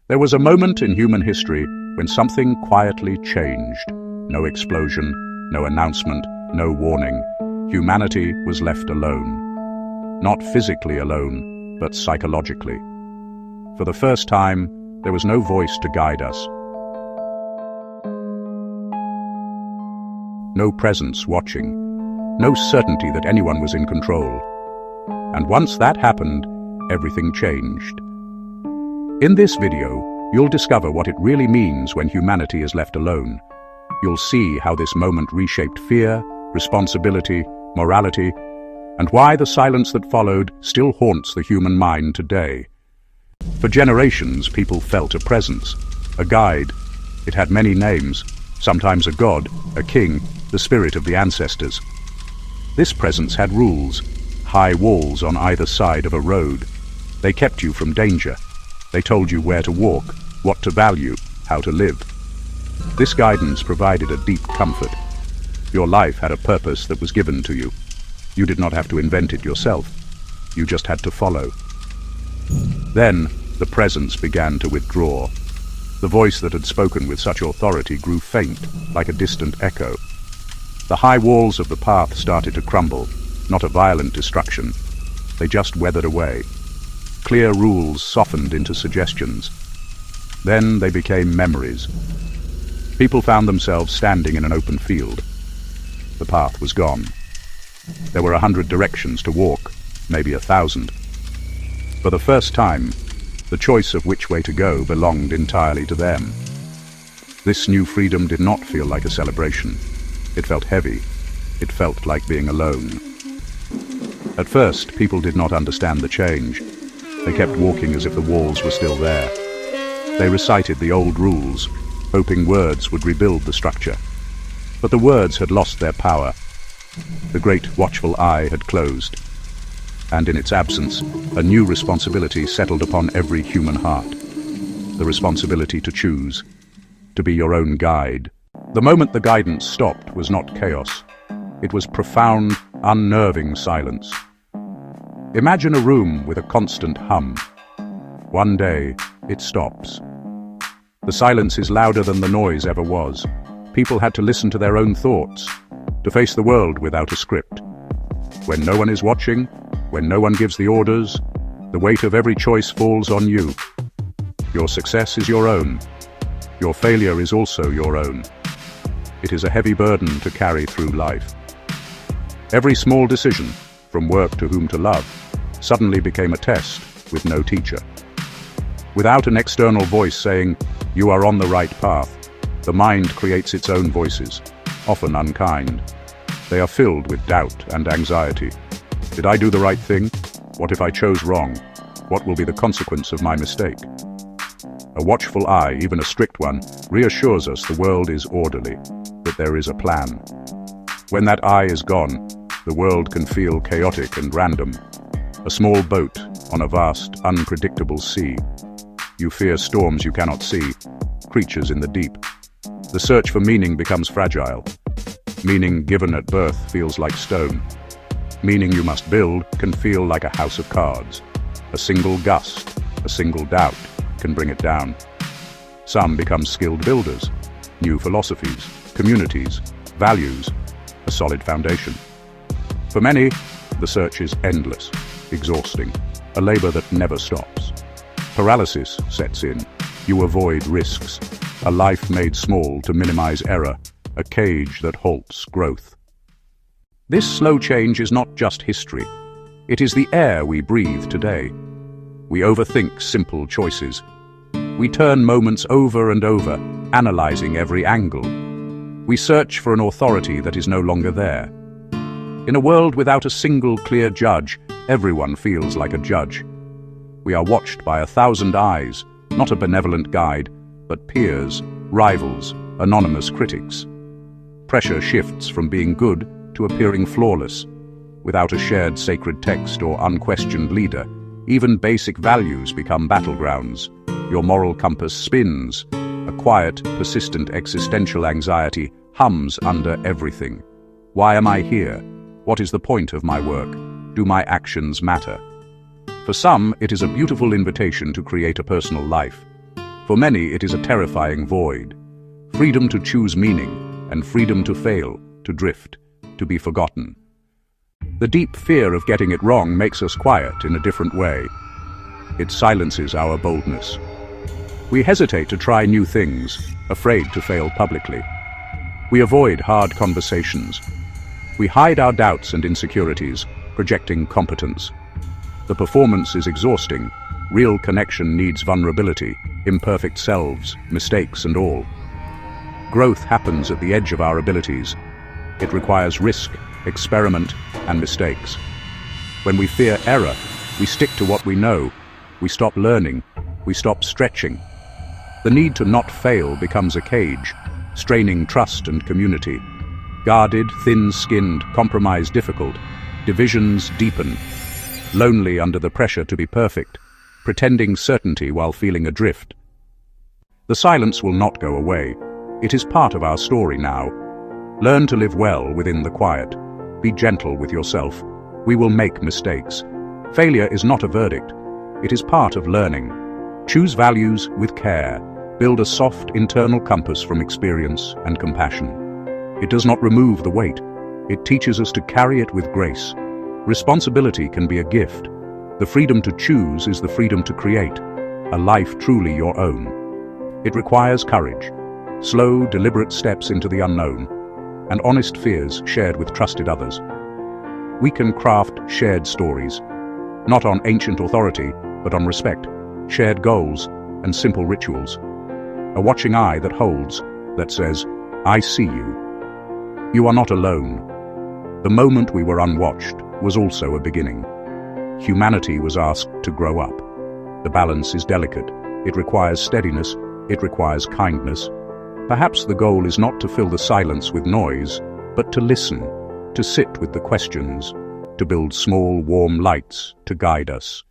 There was a moment in human history when something quietly changed. No explosion, no announcement, no warning. Humanity was left alone. Not physically alone, but psychologically. For the first time, there was no voice to guide us. No presence watching. No certainty that anyone was in control. And once that happened, everything changed. In this video, you'll discover what it really means when humanity is left alone. You'll see how this moment reshaped fear, responsibility, morality, and why the silence that followed still haunts the human mind today. For generations, people felt a presence, a guide. It had many names, sometimes a god, a king, the spirit of the ancestors. This presence had rules, high walls on either side of a road. They kept you from danger. They told you where to walk, what to value, how to live. This guidance provided a deep comfort. Your life had a purpose that was given to you. You did not have to invent it yourself. You just had to follow. Then, the presence began to withdraw. The voice that had spoken with such authority grew faint, like a distant echo. The high walls of the path started to crumble, not a violent destruction. They just weathered away. Clear rules softened into suggestions. Then they became memories. People found themselves standing in an open field. The path was gone. There were 100 directions to walk, maybe 1,000. For the first time, the choice of which way to go belonged entirely to them. This new freedom did not feel like a celebration. It felt heavy. It felt like being alone. At first, people did not understand the change. They kept walking as if the walls were still there. They recited the old rules, hoping words would rebuild the structure. But the words had lost their power. The great watchful eye had closed. And in its absence, a new responsibility settled upon every human heart. The responsibility to choose, to be your own guide. The moment the guidance stopped was not chaos. It was profound, unnerving silence. Imagine a room with a constant hum. One day, it stops. The silence is louder than the noise ever was. People had to listen to their own thoughts, to face the world without a script. When no one is watching, when no one gives the orders, the weight of every choice falls on you. Your success is your own. Your failure is also your own. It is a heavy burden to carry through life. Every small decision, from work to whom to love, suddenly became a test with no teacher. Without an external voice saying, "You are on the right path," the mind creates its own voices, often unkind. They are filled with doubt and anxiety. Did I do the right thing? What if I chose wrong? What will be the consequence of my mistake? A watchful eye, even a strict one, reassures us the world is orderly, that there is a plan. When that eye is gone, the world can feel chaotic and random. A small boat on a vast, unpredictable sea. You fear storms you cannot see, creatures in the deep. The search for meaning becomes fragile. Meaning given at birth feels like stone. Meaning you must build can feel like a house of cards. A single gust, a single doubt can bring it down. Some become skilled builders, new philosophies, communities, values, a solid foundation. For many, the search is endless, exhausting, a labor that never stops. Paralysis sets in. You avoid risks, a life made small to minimize error, a cage that halts growth. This slow change is not just history. It is the air we breathe today. We overthink simple choices. We turn moments over and over, analyzing every angle. We search for an authority that is no longer there. In a world without a single clear judge, everyone feels like a judge. We are watched by 1,000 eyes, not a benevolent guide, but peers, rivals, anonymous critics. Pressure shifts from being good to appearing flawless. Without a shared sacred text or unquestioned leader, even basic values become battlegrounds. Your moral compass spins. A quiet, persistent existential anxiety hums under everything. Why am I here? What is the point of my work? Do my actions matter? For some, it is a beautiful invitation to create a personal life. For many, it is a terrifying void. Freedom to choose meaning, and freedom to fail, to drift, to be forgotten. The deep fear of getting it wrong makes us quiet in a different way. It silences our boldness. We hesitate to try new things, afraid to fail publicly. We avoid hard conversations. We hide our doubts and insecurities, projecting competence. The performance is exhausting. Real connection needs vulnerability, imperfect selves, mistakes and all. Growth happens at the edge of our abilities. It requires risk, experiment, and mistakes. When we fear error, we stick to what we know. We stop learning. We stop stretching. The need to not fail becomes a cage, straining trust and community. Guarded, thin-skinned, compromise difficult. Divisions deepen. Lonely under the pressure to be perfect, pretending certainty while feeling adrift. The silence will not go away. It is part of our story now. Learn to live well within the quiet. Be gentle with yourself. We will make mistakes. Failure is not a verdict. It is part of learning. Choose values with care. Build a soft internal compass from experience and compassion. It does not remove the weight. It teaches us to carry it with grace. Responsibility can be a gift. The freedom to choose is the freedom to create a life truly your own. It requires courage, slow, deliberate steps into the unknown, and honest fears shared with trusted others. We can craft shared stories, not on ancient authority, but on respect, shared goals, and simple rituals. A watching eye that holds, that says, "I see you." You are not alone. The moment we were unwatched was also a beginning. Humanity was asked to grow up. The balance is delicate. It requires steadiness. It requires kindness. Perhaps the goal is not to fill the silence with noise, but to listen, to sit with the questions, to build small, warm lights to guide us.